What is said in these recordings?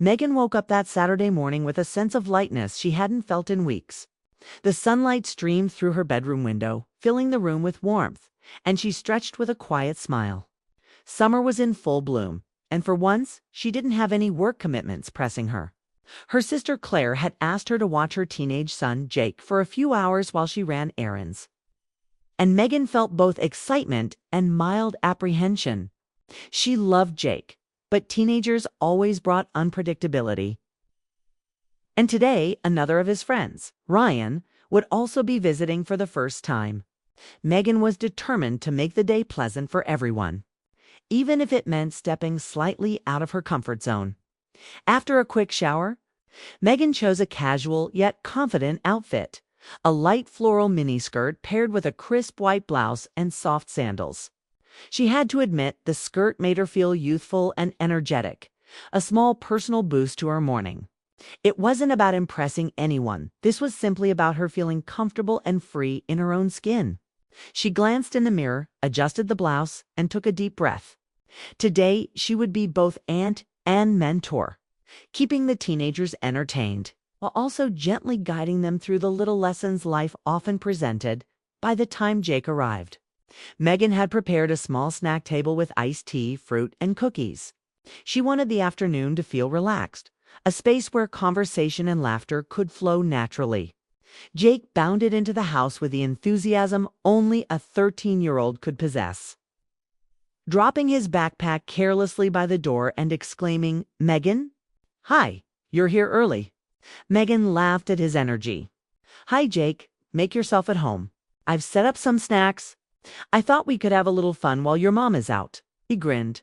Megan woke up that Saturday morning with a sense of lightness she hadn't felt in weeks. The sunlight streamed through her bedroom window, filling the room with warmth, and she stretched with a quiet smile. Summer was in full bloom, and for once, she didn't have any work commitments pressing her. Her sister Claire had asked her to watch her teenage son, Jake, for a few hours while she ran errands. And Megan felt both excitement and mild apprehension. She loved Jake, but teenagers always brought unpredictability. And today, another of his friends, Ryan, would also be visiting for the first time. Megan was determined to make the day pleasant for everyone, even if it meant stepping slightly out of her comfort zone. After a quick shower, Megan chose a casual yet confident outfit, a light floral miniskirt paired with a crisp white blouse and soft sandals. She had to admit the skirt made her feel youthful and energetic, a small personal boost to her morning. It wasn't about impressing anyone. This was simply about her feeling comfortable and free in her own skin. She glanced in the mirror, adjusted the blouse, and took a deep breath. Today, she would be both aunt and mentor, keeping the teenagers entertained, while also gently guiding them through the little lessons life often presented. By the time Jake arrived, Megan had prepared a small snack table with iced tea, fruit, and cookies. She wanted the afternoon to feel relaxed, a space where conversation and laughter could flow naturally. Jake bounded into the house with the enthusiasm only a 13-year-old could possess. Dropping his backpack carelessly by the door and exclaiming, "Megan? Hi, you're here early." Megan laughed at his energy. "Hi, Jake. Make yourself at home. I've set up some snacks. I thought we could have a little fun while your mom is out." He grinned,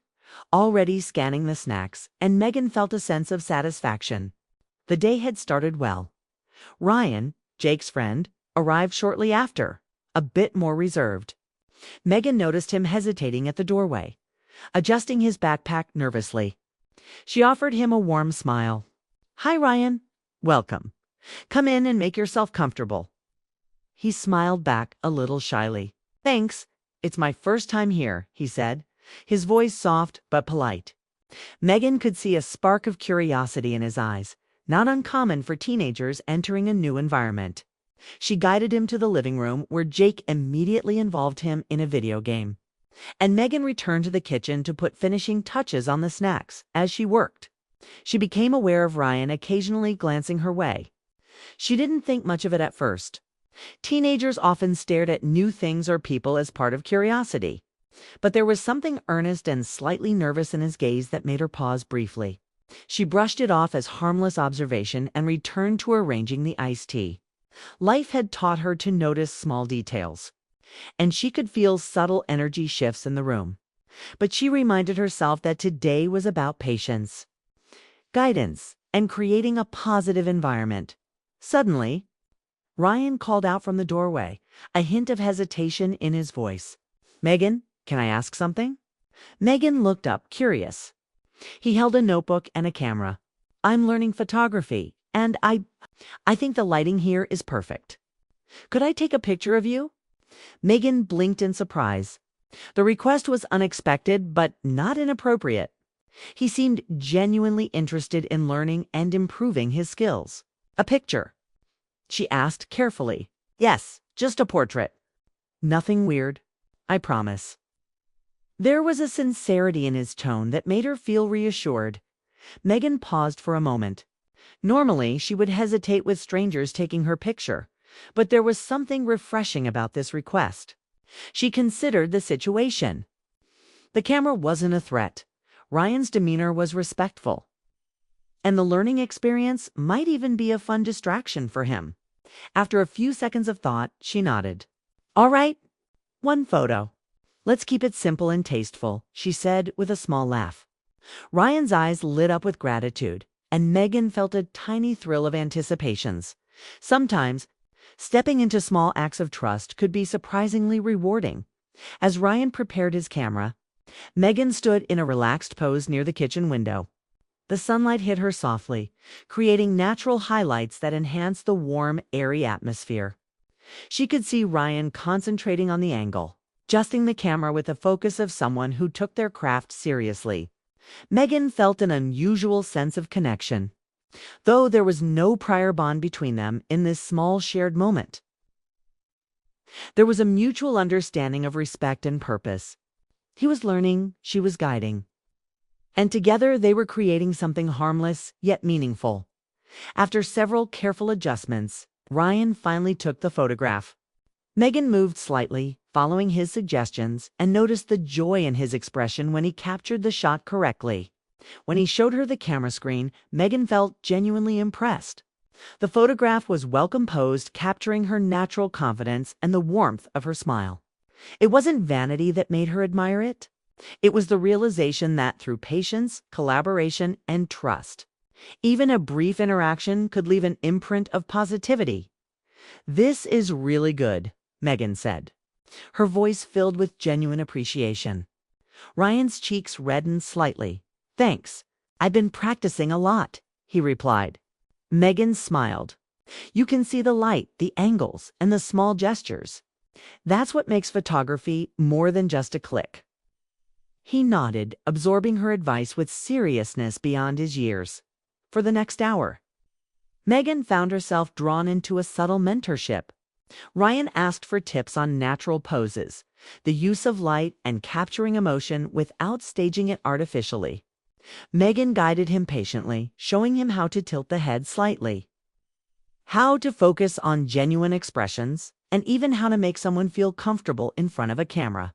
already scanning the snacks, and Megan felt a sense of satisfaction. The day had started well. Ryan, Jake's friend, arrived shortly after, a bit more reserved. Megan noticed him hesitating at the doorway, adjusting his backpack nervously. She offered him a warm smile. "Hi, Ryan. Welcome. Come in and make yourself comfortable." He smiled back a little shyly. "Thanks. It's my first time here," he said, his voice soft but polite. Megan could see a spark of curiosity in his eyes, not uncommon for teenagers entering a new environment. She guided him to the living room, where Jake immediately involved him in a video game, and Megan returned to the kitchen to put finishing touches on the snacks. As she worked, she became aware of Ryan occasionally glancing her way. She didn't think much of it at first. Teenagers often stared at new things or people as part of curiosity, but there was something earnest and slightly nervous in his gaze that made her pause briefly. She brushed it off as harmless observation and returned to arranging the iced tea. Life had taught her to notice small details, and she could feel subtle energy shifts in the room. But she reminded herself that today was about patience, guidance, and creating a positive environment. Suddenly, Ryan called out from the doorway, a hint of hesitation in his voice. "Megan, can I ask something?" Megan looked up, curious. He held a notebook and a camera. "I'm learning photography, and I think the lighting here is perfect. Could I take a picture of you?" Megan blinked in surprise. The request was unexpected, but not inappropriate. He seemed genuinely interested in learning and improving his skills. "A picture?" she asked carefully. "Yes, just a portrait. Nothing weird, I promise." There was a sincerity in his tone that made her feel reassured. Megan paused for a moment. Normally, she would hesitate with strangers taking her picture, but there was something refreshing about this request. She considered the situation. The camera wasn't a threat. Ryan's demeanor was respectful, and the learning experience might even be a fun distraction for him. After a few seconds of thought, she nodded. "All right, one photo. Let's keep it simple and tasteful," she said with a small laugh. Ryan's eyes lit up with gratitude, and Megan felt a tiny thrill of anticipations. Sometimes, stepping into small acts of trust could be surprisingly rewarding. As Ryan prepared his camera, Megan stood in a relaxed pose near the kitchen window. The sunlight hit her softly, creating natural highlights that enhanced the warm, airy atmosphere. She could see Ryan concentrating on the angle, adjusting the camera with the focus of someone who took their craft seriously. Megan felt an unusual sense of connection, though there was no prior bond between them in this small shared moment. There was a mutual understanding of respect and purpose. He was learning, she was guiding. And together they were creating something harmless yet meaningful. After several careful adjustments, Ryan finally took the photograph. Megan moved slightly, following his suggestions, and noticed the joy in his expression when he captured the shot correctly. When he showed her the camera screen, Megan felt genuinely impressed. The photograph was well composed, capturing her natural confidence and the warmth of her smile. It wasn't vanity that made her admire it. It was the realization that through patience, collaboration, and trust, even a brief interaction could leave an imprint of positivity. "This is really good," Megan said, her voice filled with genuine appreciation. Ryan's cheeks reddened slightly. "Thanks. I've been practicing a lot," he replied. Megan smiled. "You can see the light, the angles, and the small gestures. That's what makes photography more than just a click." He nodded, absorbing her advice with seriousness beyond his years. For the next hour, Megan found herself drawn into a subtle mentorship. Ryan asked for tips on natural poses, the use of light, and capturing emotion without staging it artificially. Megan guided him patiently, showing him how to tilt the head slightly, how to focus on genuine expressions, and even how to make someone feel comfortable in front of a camera.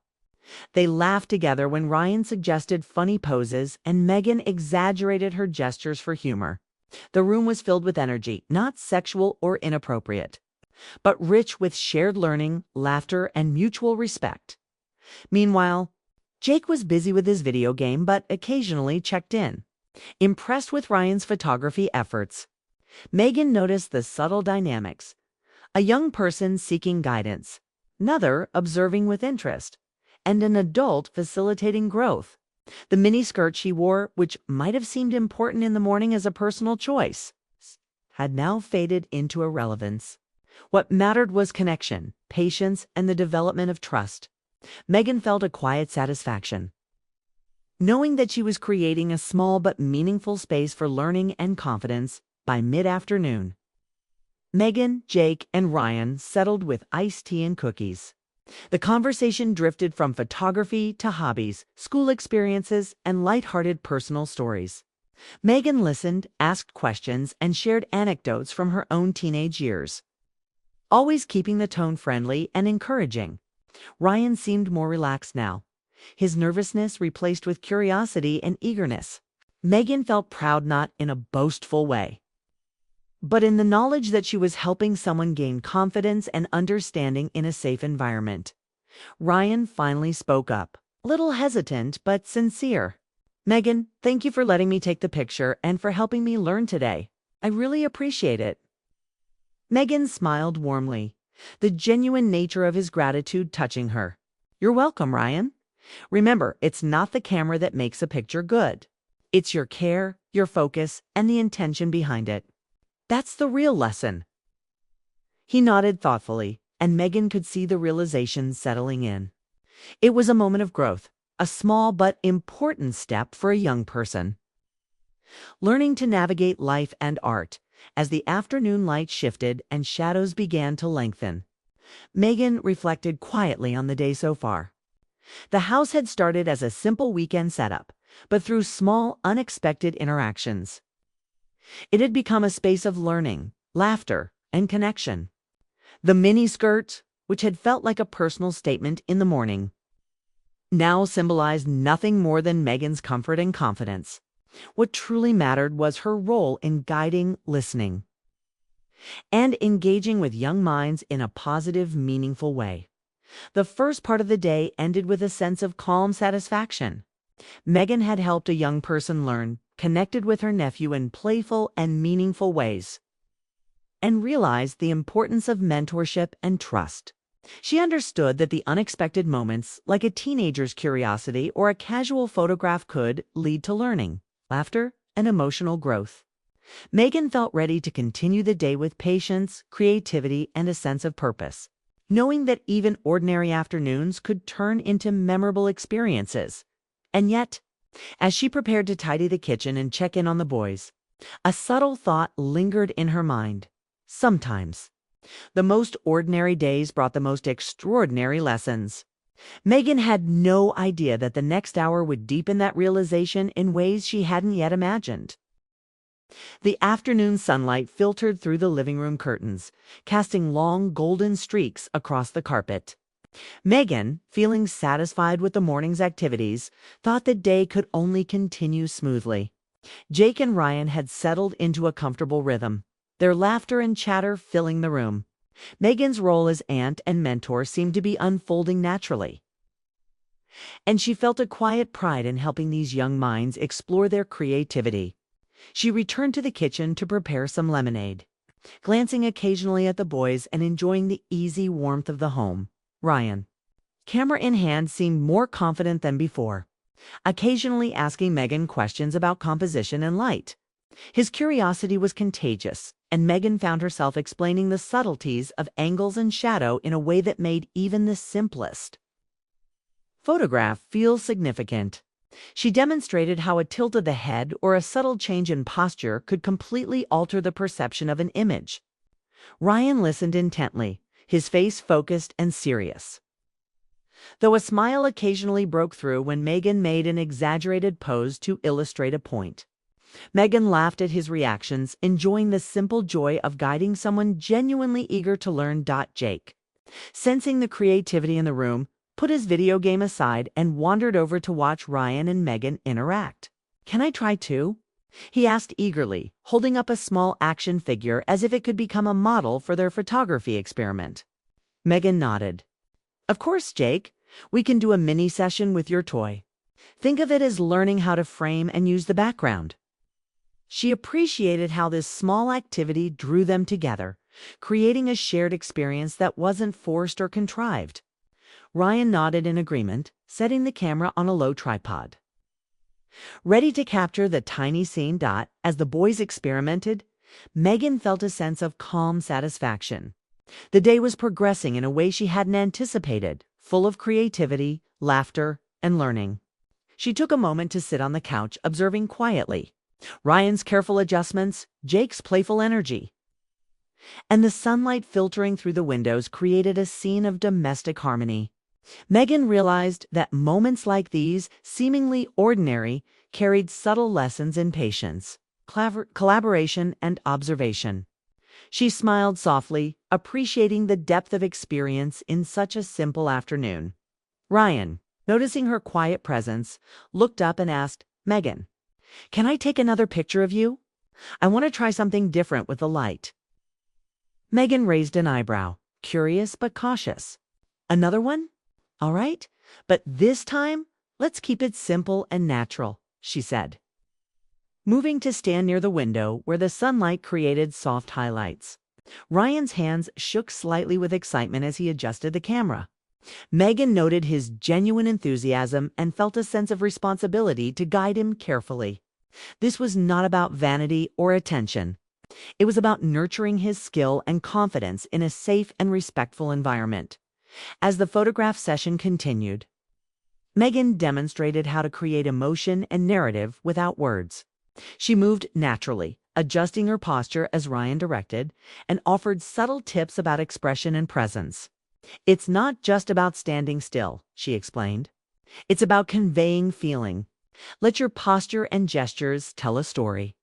They laughed together when Ryan suggested funny poses and Megan exaggerated her gestures for humor. The room was filled with energy, not sexual or inappropriate, but rich with shared learning, laughter, and mutual respect. Meanwhile, Jake was busy with his video game but occasionally checked in, impressed with Ryan's photography efforts. Megan noticed the subtle dynamics: a young person seeking guidance, another observing with interest, and an adult facilitating growth. The miniskirt she wore, which might have seemed important in the morning as a personal choice, had now faded into irrelevance. What mattered was connection, patience, and the development of trust. Megan felt a quiet satisfaction, knowing that she was creating a small but meaningful space for learning and confidence. By mid-afternoon, Megan, Jake, and Ryan settled with iced tea and cookies. The conversation drifted from photography to hobbies, school experiences, and lighthearted personal stories. Megan listened, asked questions, and shared anecdotes from her own teenage years, always keeping the tone friendly and encouraging. Ryan seemed more relaxed now, his nervousness replaced with curiosity and eagerness. Megan felt proud, not in a boastful way, but in the knowledge that she was helping someone gain confidence and understanding in a safe environment. Ryan finally spoke up, a little hesitant but sincere. "Megan, thank you for letting me take the picture and for helping me learn today. I really appreciate it." Megan smiled warmly, the genuine nature of his gratitude touching her. "You're welcome, Ryan. Remember, it's not the camera that makes a picture good. It's your care, your focus, and the intention behind it. That's the real lesson." He nodded thoughtfully, and Megan could see the realization settling in. It was a moment of growth, a small but important step for a young person, learning to navigate life and art. As the afternoon light shifted and shadows began to lengthen, Megan reflected quietly on the day so far. The house had started as a simple weekend setup, but through small, unexpected interactions, it had become a space of learning, laughter, and connection. The miniskirt, which had felt like a personal statement in the morning, now symbolized nothing more than Megan's comfort and confidence. What truly mattered was her role in guiding, listening, and engaging with young minds in a positive, meaningful way. The first part of the day ended with a sense of calm satisfaction. Megan had helped a young person learn, connected with her nephew in playful and meaningful ways, and realized the importance of mentorship and trust. She understood that the unexpected moments, like a teenager's curiosity or a casual photograph, could lead to learning, laughter, and emotional growth. Megan felt ready to continue the day with patience, creativity, and a sense of purpose, knowing that even ordinary afternoons could turn into memorable experiences. And yet, As she prepared to tidy the kitchen and check in on the boys, a subtle thought lingered in her mind. Sometimes, the most ordinary days brought the most extraordinary lessons. Megan had no idea that the next hour would deepen that realization in ways she hadn't yet imagined. The afternoon sunlight filtered through the living room curtains, casting long golden streaks across the carpet. Megan, feeling satisfied with the morning's activities, thought the day could only continue smoothly. Jake and Ryan had settled into a comfortable rhythm, their laughter and chatter filling the room. Megan's role as aunt and mentor seemed to be unfolding naturally, and she felt a quiet pride in helping these young minds explore their creativity. She returned to the kitchen to prepare some lemonade, glancing occasionally at the boys and enjoying the easy warmth of the home. Ryan, camera in hand, seemed more confident than before, occasionally asking Megan questions about composition and light. His curiosity was contagious, and Megan found herself explaining the subtleties of angles and shadow in a way that made even the simplest photograph feel significant. She demonstrated how a tilt of the head or a subtle change in posture could completely alter the perception of an image. Ryan listened intently, his face focused and serious, though a smile occasionally broke through when Megan made an exaggerated pose to illustrate a point. Megan laughed at his reactions, enjoying the simple joy of guiding someone genuinely eager to learn. Jake, sensing the creativity in the room, put his video game aside and wandered over to watch Ryan and Megan interact. "Can I try too?" he asked eagerly, holding up a small action figure as if it could become a model for their photography experiment. Megan nodded. "Of course, Jake. We can do a mini session with your toy. Think of it as learning how to frame and use the background." She appreciated how this small activity drew them together, creating a shared experience that wasn't forced or contrived. Ryan nodded in agreement, setting the camera on a low tripod, ready to capture the tiny scene. As the boys experimented, Megan felt a sense of calm satisfaction. The day was progressing in a way she hadn't anticipated, full of creativity, laughter, and learning. She took a moment to sit on the couch, observing quietly Ryan's careful adjustments, Jake's playful energy, and the sunlight filtering through the windows created a scene of domestic harmony. Megan realized that moments like these, seemingly ordinary, carried subtle lessons in patience, collaboration, and observation. She smiled softly, appreciating the depth of experience in such a simple afternoon. Ryan, noticing her quiet presence, looked up and asked, "Megan, can I take another picture of you? I want to try something different with the light." Megan raised an eyebrow, curious but cautious. "Another one? All right, but this time, let's keep it simple and natural," she said, moving to stand near the window where the sunlight created soft highlights. Ryan's hands shook slightly with excitement as he adjusted the camera. Megan noted his genuine enthusiasm and felt a sense of responsibility to guide him carefully. This was not about vanity or attention. It was about nurturing his skill and confidence in a safe and respectful environment. As the photograph session continued, Megan demonstrated how to create emotion and narrative without words. She moved naturally, adjusting her posture as Ryan directed, and offered subtle tips about expression and presence. "It's not just about standing still," she explained. "It's about conveying feeling. Let your posture and gestures tell a story."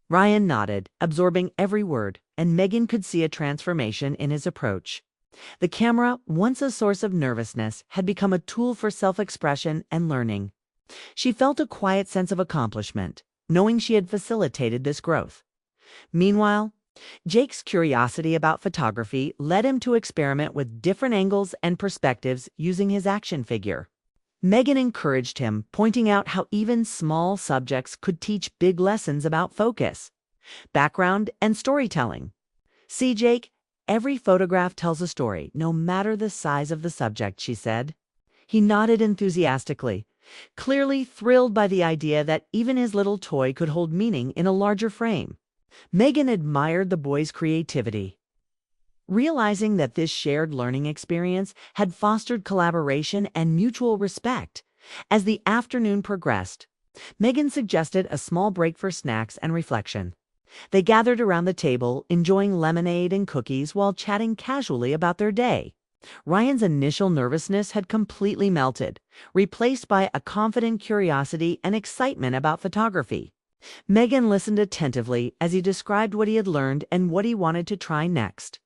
Ryan nodded, absorbing every word, and Megan could see a transformation in his approach. The camera, once a source of nervousness, had become a tool for self-expression and learning. She felt a quiet sense of accomplishment, knowing she had facilitated this growth. Meanwhile, Jake's curiosity about photography led him to experiment with different angles and perspectives using his action figure. Megan encouraged him, pointing out how even small subjects could teach big lessons about focus, background, and storytelling. "See, Jake, every photograph tells a story, no matter the size of the subject," she said. He nodded enthusiastically, clearly thrilled by the idea that even his little toy could hold meaning in a larger frame. Megan admired the boy's creativity, realizing that this shared learning experience had fostered collaboration and mutual respect. As the afternoon progressed, Megan suggested a small break for snacks and reflection. They gathered around the table, enjoying lemonade and cookies while chatting casually about their day. Ryan's initial nervousness had completely melted, replaced by a confident curiosity and excitement about photography. Megan listened attentively as he described what he had learned and what he wanted to try next.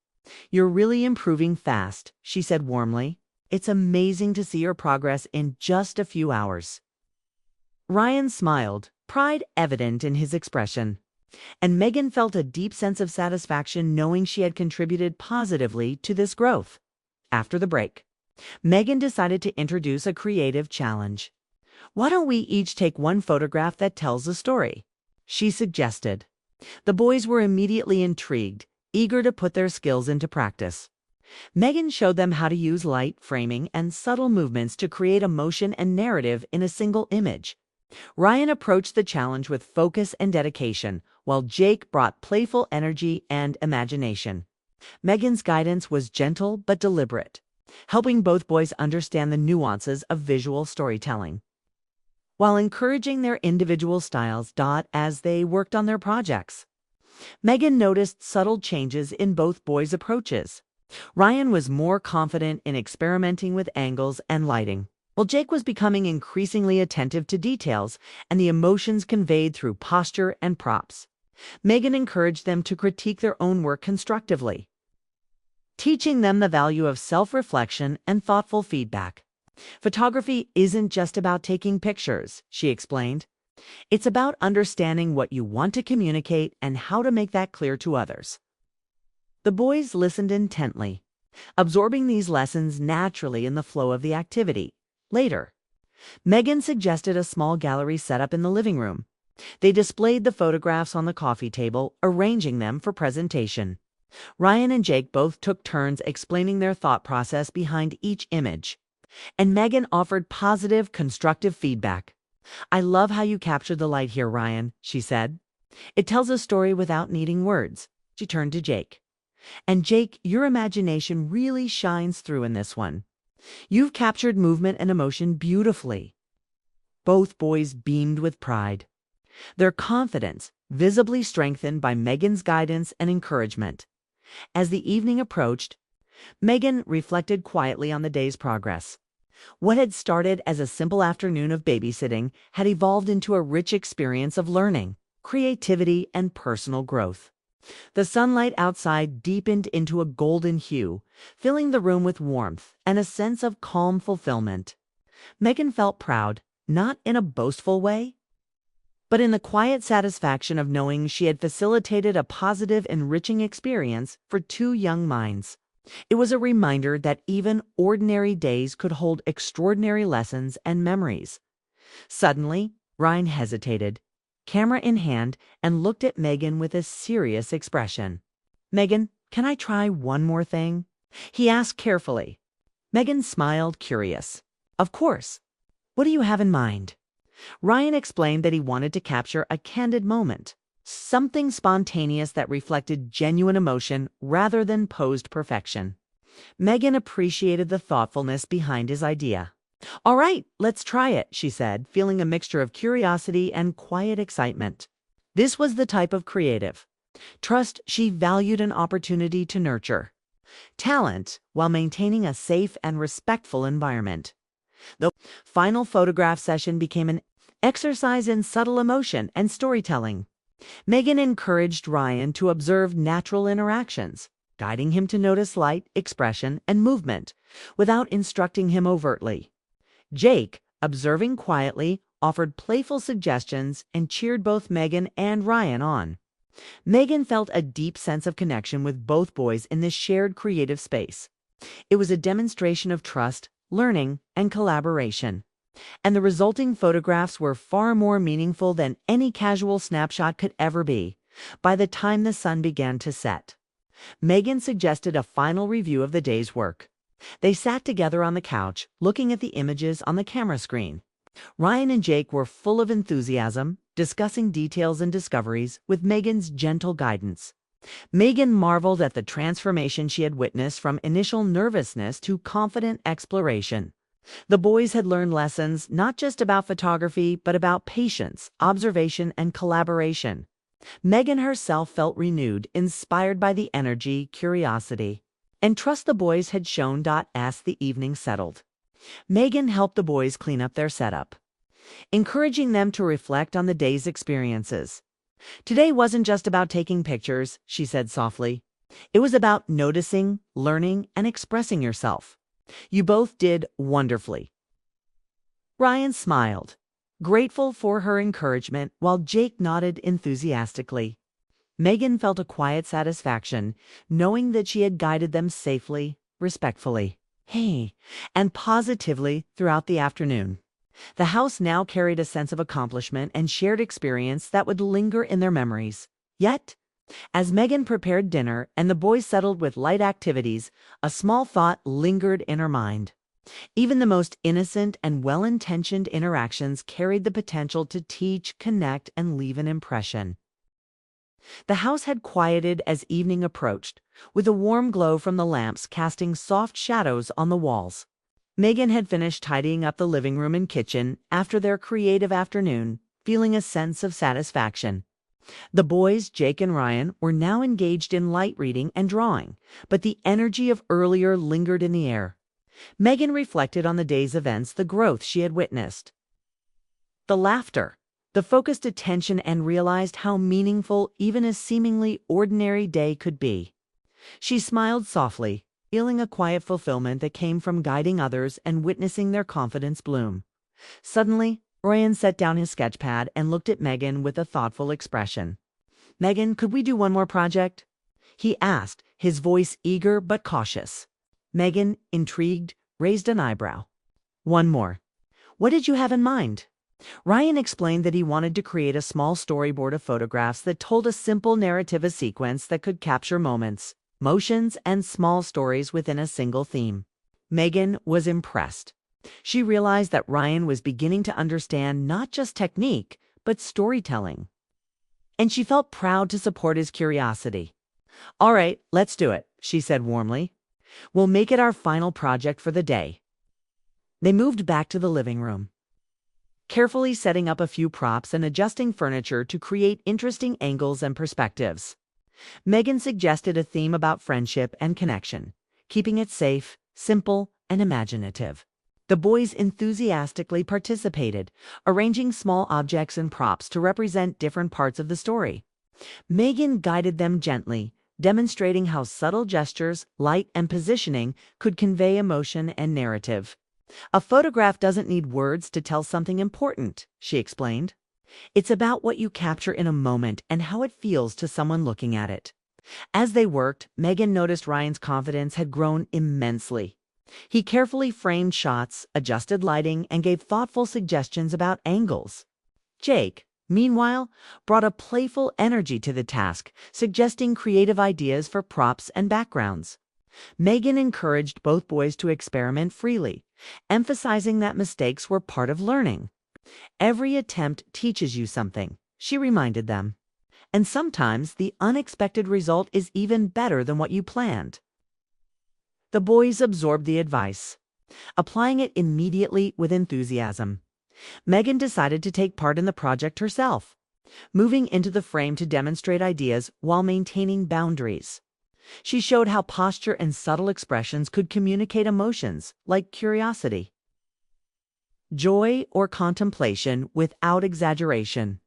"You're really improving fast," she said warmly. "It's amazing to see your progress in just a few hours." Ryan smiled, pride evident in his expression, and Megan felt a deep sense of satisfaction knowing she had contributed positively to this growth. After the break, Megan decided to introduce a creative challenge. "Why don't we each take one photograph that tells a story?" she suggested. The boys were immediately intrigued, eager to put their skills into practice. Megan showed them how to use light, framing, and subtle movements to create emotion and narrative in a single image. Ryan approached the challenge with focus and dedication, while Jake brought playful energy and imagination. Megan's guidance was gentle but deliberate, helping both boys understand the nuances of visual storytelling, while encouraging their individual styles as they worked on their projects. Megan noticed subtle changes in both boys' approaches. Ryan was more confident in experimenting with angles and lighting, while Jake was becoming increasingly attentive to details and the emotions conveyed through posture and props. Megan encouraged them to critique their own work constructively, teaching them the value of self-reflection and thoughtful feedback. "Photography isn't just about taking pictures," she explained. "It's about understanding what you want to communicate and how to make that clear to others." The boys listened intently, absorbing these lessons naturally in the flow of the activity. Later, Megan suggested a small gallery setup in the living room. They displayed the photographs on the coffee table, arranging them for presentation. Ryan and Jake both took turns explaining their thought process behind each image, and Megan offered positive, constructive feedback. "I love how you captured the light here, Ryan," she said. "It tells a story without needing words." She turned to Jake. "And Jake, your imagination really shines through in this one. You've captured movement and emotion beautifully." Both boys beamed with pride, their confidence visibly strengthened by Megan's guidance and encouragement. As the evening approached, Megan reflected quietly on the day's progress. What had started as a simple afternoon of babysitting had evolved into a rich experience of learning, creativity, and personal growth. The sunlight outside deepened into a golden hue, filling the room with warmth and a sense of calm fulfillment. Megan felt proud, not in a boastful way, but in the quiet satisfaction of knowing she had facilitated a positive, enriching experience for two young minds. It was a reminder that even ordinary days could hold extraordinary lessons and memories. Suddenly, Ryan hesitated, camera in hand, and looked at Megan with a serious expression. "Megan, can I try one more thing?" he asked carefully. Megan smiled, curious. "Of course. What do you have in mind?" Ryan explained that he wanted to capture a candid moment, something spontaneous that reflected genuine emotion rather than posed perfection. Megan appreciated the thoughtfulness behind his idea. "All right, let's try it," she said, feeling a mixture of curiosity and quiet excitement. This was the type of creative trust she valued, an opportunity to nurture talent while maintaining a safe and respectful environment. The final photograph session became an exercise in subtle emotion and storytelling. Megan encouraged Ryan to observe natural interactions, guiding him to notice light, expression, and movement without instructing him overtly. Jake, observing quietly, offered playful suggestions and cheered both Megan and Ryan on. Megan felt a deep sense of connection with both boys in this shared creative space. It was a demonstration of trust, learning, and collaboration, and the resulting photographs were far more meaningful than any casual snapshot could ever be. By the time the sun began to set, Megan suggested a final review of the day's work. They sat together on the couch, looking at the images on the camera screen. Ryan and Jake were full of enthusiasm, discussing details and discoveries with Megan's gentle guidance. Megan marveled at the transformation she had witnessed from initial nervousness to confident exploration. The boys had learned lessons not just about photography, but about patience, observation, and collaboration. Megan herself felt renewed, inspired by the energy, curiosity, and trust the boys had shown. As the evening settled, Megan helped the boys clean up their setup, encouraging them to reflect on the day's experiences. Today wasn't just about taking pictures, she said softly. It was about noticing, learning, and expressing yourself. You both did wonderfully. Ryan smiled, grateful for her encouragement, while Jake nodded enthusiastically. Megan felt a quiet satisfaction, knowing that she had guided them safely, respectfully, and positively throughout the afternoon. The house now carried a sense of accomplishment and shared experience that would linger in their memories. Yet, as Megan prepared dinner and the boys settled with light activities, a small thought lingered in her mind. Even the most innocent and well-intentioned interactions carried the potential to teach, connect, and leave an impression. The house had quieted as evening approached, with a warm glow from the lamps casting soft shadows on the walls. Megan had finished tidying up the living room and kitchen after their creative afternoon, feeling a sense of satisfaction. The boys, Jake and Ryan, were now engaged in light reading and drawing, but the energy of earlier lingered in the air. Megan reflected on the day's events, the growth she had witnessed, the laughter, the focused attention, and realized how meaningful even a seemingly ordinary day could be. She smiled softly, feeling a quiet fulfillment that came from guiding others and witnessing their confidence bloom. Suddenly, Ryan set down his sketchpad and looked at Megan with a thoughtful expression. "Megan, could we do one more project?" he asked, his voice eager but cautious. Megan, intrigued, raised an eyebrow. "One more. What did you have in mind?" Ryan explained that he wanted to create a small storyboard of photographs that told a simple narrative, a sequence that could capture moments, motions, and small stories within a single theme. Megan was impressed. She realized that Ryan was beginning to understand not just technique, but storytelling. And she felt proud to support his curiosity. "All right, let's do it," she said warmly. "We'll make it our final project for the day." They moved back to the living room, carefully setting up a few props and adjusting furniture to create interesting angles and perspectives. Megan suggested a theme about friendship and connection, keeping it safe, simple, and imaginative. The boys enthusiastically participated, arranging small objects and props to represent different parts of the story. Megan guided them gently, demonstrating how subtle gestures, light, and positioning could convey emotion and narrative. "A photograph doesn't need words to tell something important," she explained. "It's about what you capture in a moment and how it feels to someone looking at it." As they worked, Megan noticed Ryan's confidence had grown immensely. He carefully framed shots, adjusted lighting, and gave thoughtful suggestions about angles. Jake, meanwhile, brought a playful energy to the task, suggesting creative ideas for props and backgrounds. Megan encouraged both boys to experiment freely, emphasizing that mistakes were part of learning. "Every attempt teaches you something," she reminded them. "And sometimes the unexpected result is even better than what you planned." The boys absorbed the advice, applying it immediately with enthusiasm. Megan decided to take part in the project herself, moving into the frame to demonstrate ideas while maintaining boundaries. She showed how posture and subtle expressions could communicate emotions like curiosity, joy, or contemplation without exaggeration.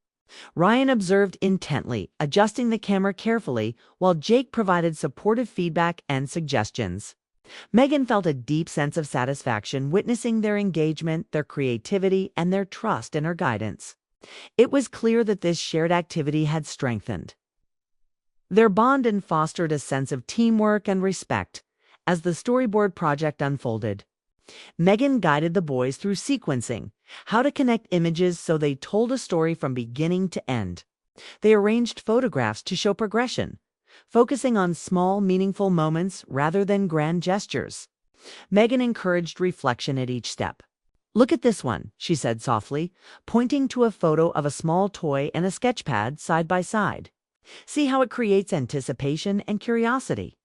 Ryan observed intently, adjusting the camera carefully, while Jake provided supportive feedback and suggestions. Megan felt a deep sense of satisfaction witnessing their engagement, their creativity, and their trust in her guidance. It was clear that this shared activity had strengthened their bond and fostered a sense of teamwork and respect. As the storyboard project unfolded, Megan guided the boys through sequencing, how to connect images so they told a story from beginning to end. They arranged photographs to show progression, focusing on small, meaningful moments rather than grand gestures. Megan encouraged reflection at each step. "Look at this one," she said softly, pointing to a photo of a small toy and a sketchpad side by side. "See how it creates anticipation and curiosity.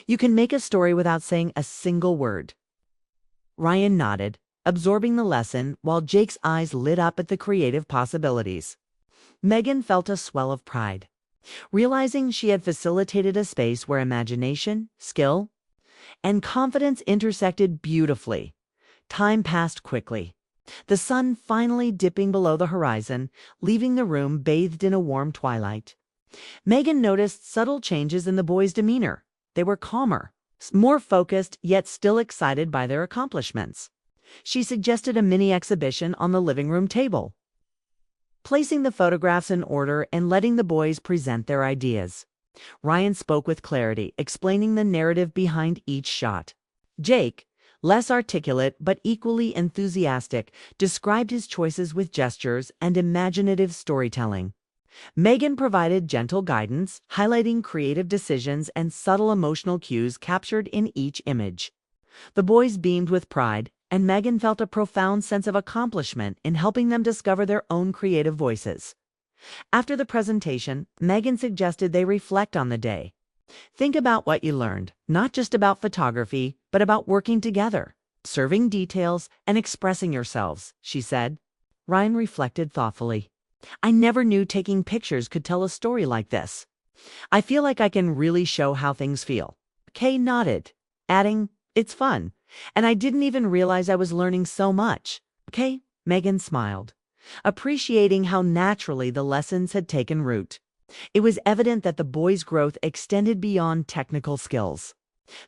You can make a story without saying a single word." Ryan nodded, absorbing the lesson while Jake's eyes lit up at the creative possibilities. Megan felt a swell of pride, realizing she had facilitated a space where imagination, skill, and confidence intersected beautifully. Time passed quickly, the sun finally dipping below the horizon, leaving the room bathed in a warm twilight. Megan noticed subtle changes in the boys' demeanor. They were calmer, more focused, yet still excited by their accomplishments. She suggested a mini exhibition on the living room table, placing the photographs in order and letting the boys present their ideas. Ryan spoke with clarity, explaining the narrative behind each shot. Jake, less articulate but equally enthusiastic, described his choices with gestures and imaginative storytelling. Megan provided gentle guidance, highlighting creative decisions and subtle emotional cues captured in each image. The boys beamed with pride, and Megan felt a profound sense of accomplishment in helping them discover their own creative voices. After the presentation, Megan suggested they reflect on the day. Think about what you learned, not just about photography, but about working together, serving details, and expressing yourselves, she said. Ryan reflected thoughtfully. I never knew taking pictures could tell a story like this. I feel like I can really show how things feel. Kay nodded, adding, it's fun, and I didn't even realize I was learning so much. Kay, Megan smiled, appreciating how naturally the lessons had taken root. It was evident that the boys' growth extended beyond technical skills.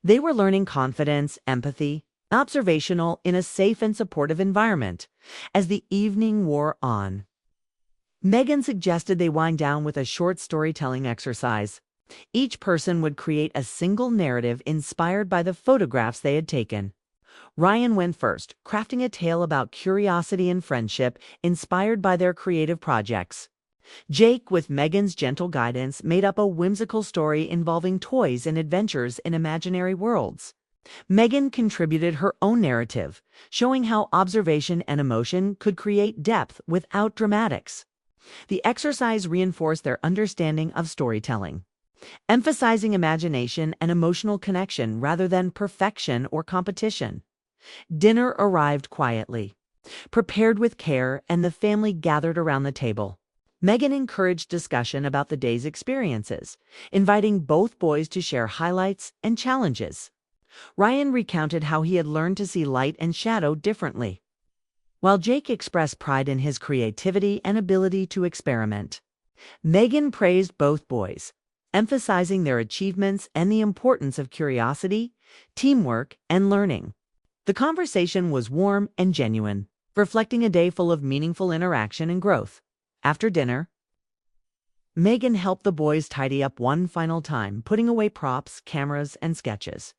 They were learning confidence, empathy, observational in a safe and supportive environment. As the evening wore on, Megan suggested they wind down with a short storytelling exercise. Each person would create a single narrative inspired by the photographs they had taken. Ryan went first, crafting a tale about curiosity and friendship inspired by their creative projects. Jake, with Megan's gentle guidance, made up a whimsical story involving toys and adventures in imaginary worlds. Megan contributed her own narrative, showing how observation and emotion could create depth without dramatics. The exercise reinforced their understanding of storytelling, emphasizing imagination and emotional connection rather than perfection or competition. Dinner arrived quietly, prepared with care, and the family gathered around the table. Megan encouraged discussion about the day's experiences, inviting both boys to share highlights and challenges. Ryan recounted how he had learned to see light and shadow differently, while Jake expressed pride in his creativity and ability to experiment. Megan praised both boys, emphasizing their achievements and the importance of curiosity, teamwork, and learning. The conversation was warm and genuine, reflecting a day full of meaningful interaction and growth. After dinner, Megan helped the boys tidy up one final time, putting away props, cameras, and sketches.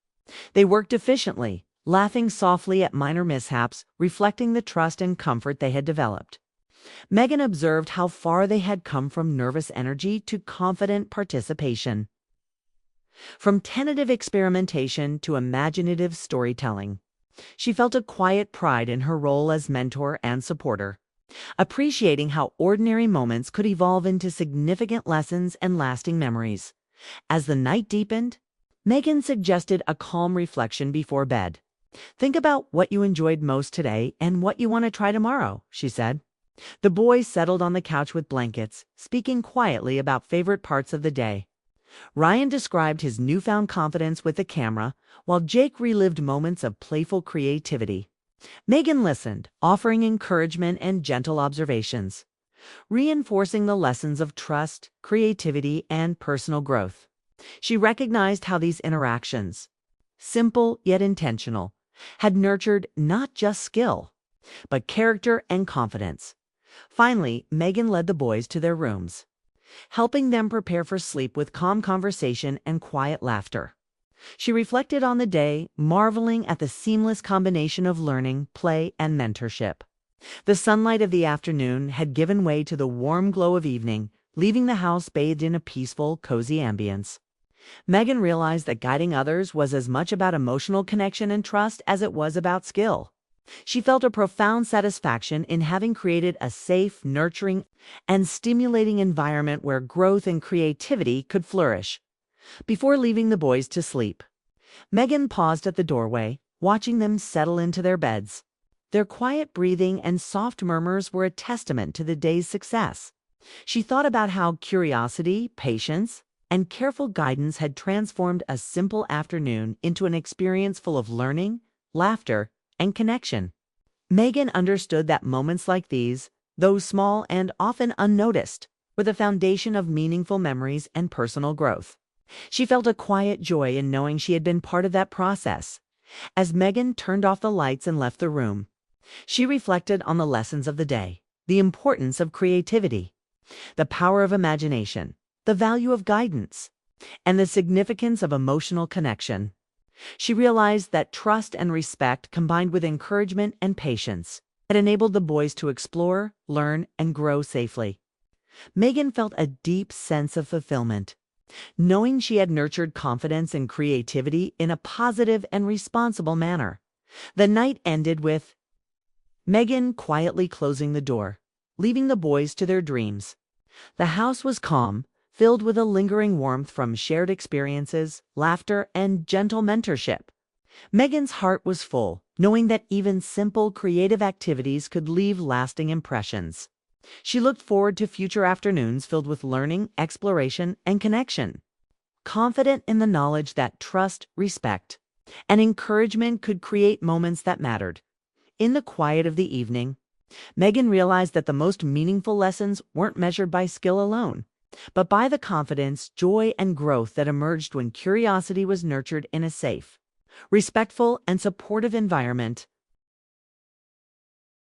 They worked efficiently, laughing softly at minor mishaps, reflecting the trust and comfort they had developed. Megan observed how far they had come from nervous energy to confident participation, from tentative experimentation to imaginative storytelling. She felt a quiet pride in her role as mentor and supporter, appreciating how ordinary moments could evolve into significant lessons and lasting memories. As the night deepened, Megan suggested a calm reflection before bed. Think about what you enjoyed most today and what you want to try tomorrow, she said. The boys settled on the couch with blankets, speaking quietly about favorite parts of the day. Ryan described his newfound confidence with the camera, while Jake relived moments of playful creativity. Megan listened, offering encouragement and gentle observations, reinforcing the lessons of trust, creativity, and personal growth. She recognized how these interactions, simple yet intentional, had nurtured not just skill, but character and confidence. Finally, Megan led the boys to their rooms, helping them prepare for sleep with calm conversation and quiet laughter. She reflected on the day, marveling at the seamless combination of learning, play, and mentorship. The sunlight of the afternoon had given way to the warm glow of evening, leaving the house bathed in a peaceful, cozy ambience. Megan realized that guiding others was as much about emotional connection and trust as it was about skill. She felt a profound satisfaction in having created a safe, nurturing, and stimulating environment where growth and creativity could flourish. Before leaving the boys to sleep, Megan paused at the doorway, watching them settle into their beds. Their quiet breathing and soft murmurs were a testament to the day's success. She thought about how curiosity, patience, and careful guidance had transformed a simple afternoon into an experience full of learning, laughter, and connection. Megan understood that moments like these, though small and often unnoticed, were the foundation of meaningful memories and personal growth. She felt a quiet joy in knowing she had been part of that process. As Megan turned off the lights and left the room, she reflected on the lessons of the day, the importance of creativity, the power of imagination, the value of guidance, and the significance of emotional connection. She realized that trust and respect, combined with encouragement and patience, had enabled the boys to explore, learn, and grow safely. Megan felt a deep sense of fulfillment, knowing she had nurtured confidence and creativity in a positive and responsible manner. The night ended with Megan quietly closing the door, leaving the boys to their dreams. The house was calm, filled with a lingering warmth from shared experiences, laughter, and gentle mentorship. Megan's heart was full, knowing that even simple creative activities could leave lasting impressions. She looked forward to future afternoons filled with learning, exploration, and connection, confident in the knowledge that trust, respect, and encouragement could create moments that mattered. In the quiet of the evening, Megan realized that the most meaningful lessons weren't measured by skill alone, but by the confidence, joy, and growth that emerged when curiosity was nurtured in a safe, respectful, and supportive environment.